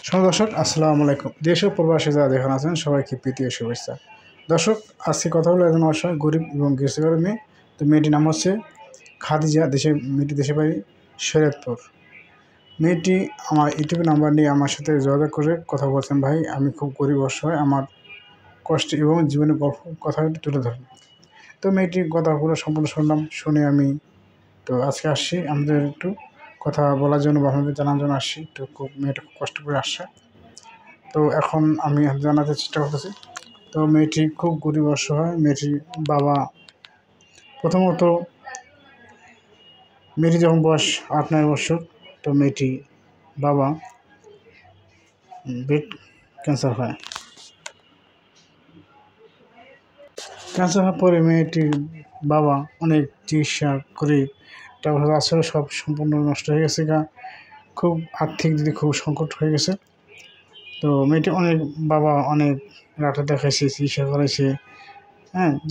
দর্শক আসসালামু আলাইকুম। দেশ ও প্রবাসী যারা যেখানে আছেন সবাইকে প্রীতি ও শুভেচ্ছা। দর্শক, আজকে কথা হলো একজন অসহায় গরিব এবং গৃহস্থ মেয়ে। তো মেয়েটির নাম হচ্ছে খাদিজা। মেয়েটি দেশের বাড়ি শরীয়তপুর। মেয়েটি আমার ইউটিউব নাম্বার নিয়ে আমার সাথে যোগাযোগ করে কথা বলছেন, ভাই আমি খুব গরিব অসহায়, আমার কষ্ট এবং জীবনের গল্প কথা তুলে ধরেন। তো মেয়েটির কথাগুলো সম্পূর্ণ শুনলাম, শুনে আমি তো আজকে আসছি আমাদের একটু কথা বলার জন্য বা আপনাদের জানার জন্য আসছি। তো মেয়েটা খুব কষ্ট করে আসছে। তো এখন আমি জানাতে চেষ্টা করতেছি। তো মেয়েটি খুব গরিব অসহায়। মেয়েটির বাবা প্রথমত মেয়েটি যখন বয়স 8-9 বছর, তো মেয়েটি বাবা ব্রেস্ট ক্যান্সার হয়। ক্যান্সার হওয়ার পরে মেয়েটির বাবা অনেক চিকিৎসা করে টাকা পয়সা আসলে সব সম্পূর্ণ নষ্ট হয়ে গেছে। খুব আর্থিক দিকে খুব সংকট হয়ে গেছে। তো মেয়েটি অনেক ডাক্তার দেখাইছে, চিকিৎসা করাইছে,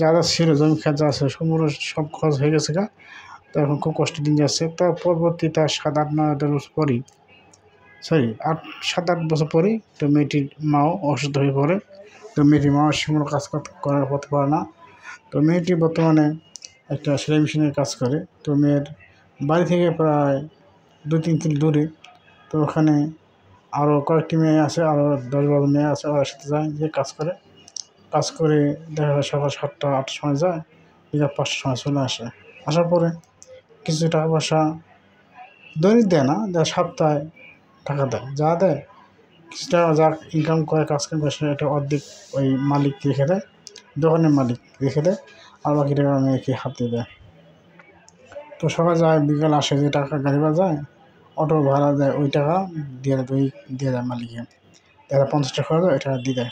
যা ছিল জমি খাত যা ছিল সম্পূর্ণ সব খরচ হয়ে গেছে। তো এখন খুব কষ্টের দিন যাচ্ছে। তার পরবর্তী তার 7-8-9 বছর পরেই 7-8 বছর পরেই তো মেয়েটির মাও অসুস্থ হয়ে পড়ে। তো মেয়েটির মা সেগুলো কাজ করতে পারে না। তো মেয়েটি বর্তমানে একটা সেলাই মেশিনের কাজ করে। তো মেয়ের বাড়ি থেকে প্রায় 2-3 কিলো দূরে। তো ওখানে আরও কয়েকটি মেয়ে আছে, আরও 10-12 মেয়ে আছে, ওর সাথে যায়, যে কাজ করে দেখা যায় সকাল 7টা-8টার সময় যায়, বিকাল 5টার সময় চলে আসে। আসার পরে কিছু টাকা পয়সা দৈনিক দেয় না, সপ্তাহে টাকা দেয়, যা দেয় কিছু টাকা যা ইনকাম করে কাজ কাম করে এটা অর্ধেক ওই মালিক রেখে দেয়, দোকানের মালিক রেখে দেয়, আর বাকি টাকা মেয়েকে হাতে দেয়। তো সকাল যায় বিকাল আসে, যে টাকা গাড়ি ভাড়া যায়, অটো ভাড়া দেয়, ওই টাকা দিয়ে দেয় মালিককে। যারা 50 টাকা খরচ হয় ওই টাকা দিয়ে দেয়।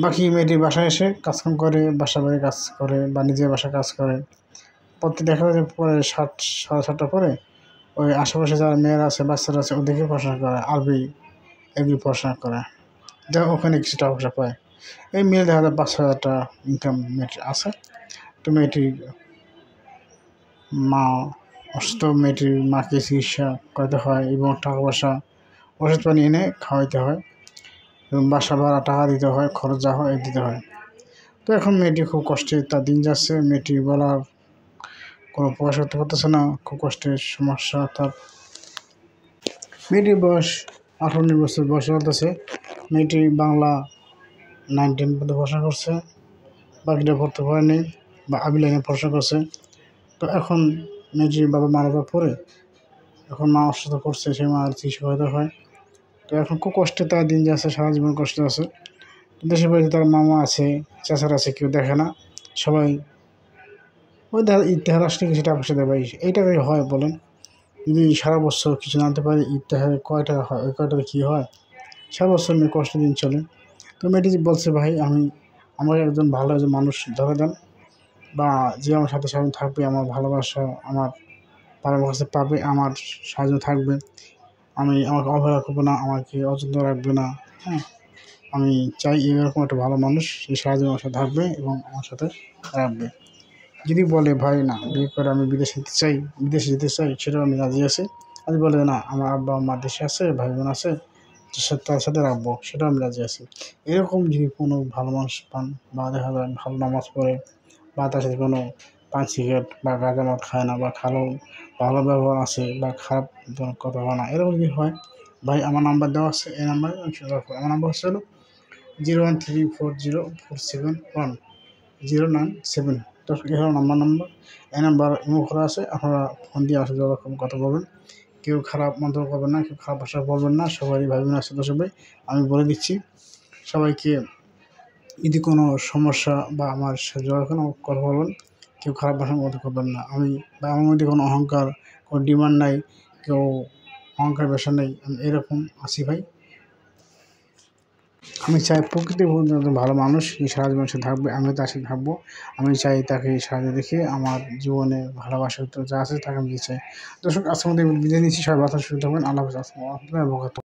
বাকি মেয়েটি বাসায় এসে কাজকাম করে, বাসা বাড়ি কাজ করে বা নিজের বাসায় কাজ করে। দেখা যায় পরে 7-7:30 পরে ওই আশেপাশে যারা মেয়েরা আছে, বাচ্চারা আছে, ওদেরকে পড়াশোনা করে, আরবি এগুলি পড়াশোনা করে, যা ওখানে কিছু টাকা পয়সা পায়। এই মিলে দেখা যায় 5-6 হাজার টাকা ইনকাম মেয়েটির আছে। তো মেয়েটির মা অসুস্থ, মেয়েটির মাকে চিকিৎসা করাতে হয় এবং টাকা পয়সা ওষুধ পানি এনে খাওয়াইতে হয় এবং বাসা ভাড়া টাকা দিতে হয়, খরচ যা হয় দিতে হয়। তো এখন মেয়েটি খুব কষ্টে তার দিন যাচ্ছে। মেয়েটি বলার কোনো প্রকাশ করতে পারতেছে না, খুব কষ্টের সমস্যা তার। মেয়েটির বয়স 18-19 বছর বয়স চলতেছে। মেয়েটি বাংলা 9-10 পর্যন্ত পড়াশোনা করছে, বাকিটা পড়তে পারেনি বা আবি লাইনে পড়াশোনা করছে। তো এখন মেয়েটির বাবা মারা যাওয়ার পরে এখন মা অসুস্থ করছে, সেই মার চিকিৎসা করাতে হয়। তো এখন খুব কষ্টে তার দিন যাচ্ছে, সারা জীবন কষ্ট আছে। দেশের বাড়িতে তার মামা আছে, চাচারা আছে, কেউ দেখে না, সবাই ওই ইতিহার আসলে কিছু টাকা পয়সা দেয়। ভাই এই টাকাই হয় বলেন? যদি সারা বছর কিছু না আনতে পারে, ইতিহারে কয় টাকা হয়, ওই কয় টাকা কী হয়? সারা বছর মেয়ে কষ্টের দিন চলে। তো মেয়েটি বলছে, ভাই আমাকে একজন ভালো একজন মানুষ ধরে দেন, বা যে আমার সাথে সাথে থাকবে, আমার ভালোবাসা আমার বাবার কাছে পাবে, আমার সাহায্য থাকবে, আমাকে অবহেলা করবে না, আমাকে অযত্ন রাখবে না। আমি চাই এরকম একটা ভালো মানুষ সেই সাহায্য আমার সাথে থাকবে এবং আমার সাথে রাখবে। যদি বলে ভাই না, বিয়ে করে আমি বিদেশে যেতে চাই, সেটাও আমি রাজি আছি। আর বলে না, আমার আব্বা মা দেশে আছে, ভাই বোন আছে, তার সাথে রাখবো, সেটাও আমি রাজি আছি। এরকম যদি কোনো ভালো মানুষ পান, বা দেখা যায় ভালো নামাজ পড়ে, বা তার সাথে কোনো পান সিগারেট বা গাঁজা মদ খায় না, বা ভালো ব্যবহার আছে, বা খারাপ কথা হয় না, এরকম যদি হয়, ভাই আমার নাম্বার দেওয়া আছে, এই নাম্বারে আমার নাম্বার হচ্ছে 013471097। তো এই হলো নাম্বার। এই নাম্বার ইমো করা আছে, আপনারা ফোন দিয়ে আসলে যতক্ষণ কথা বলবেন। কেউ খারাপ মন্তব্য করবেন না, কেউ খারাপ ভাষা বলবেন না, সবারই ভাই বোন আছে। তো সবাই আমি বলে দিচ্ছি সবাইকে, যদি কোনো সমস্যা বা আমার সাথে যখন কথা বলবেন, কেউ খারাপ ভাষার মধ্যে করবেন না। আমার মধ্যে কোনো অহংকার, কোনো ডিমান্ড নাই, কেউ অহংকার বেশা নেই, আমি এরকম আছি ভাই। আমি চাই প্রকৃতির ভালো মানুষ এই সারা জীবন সাথে থাকবে, আমিও তার সাথে থাকবো। আমি চাই তাকে সাহায্য দেখে আমার জীবনে ভালোবাসা যা আছে তাকে আমি চাই। দর্শক, আজকের মধ্যে বিদায় নিচ্ছি। সবাই বাতাস শুরু থাকবেন। আল্লাহ হাফেজ।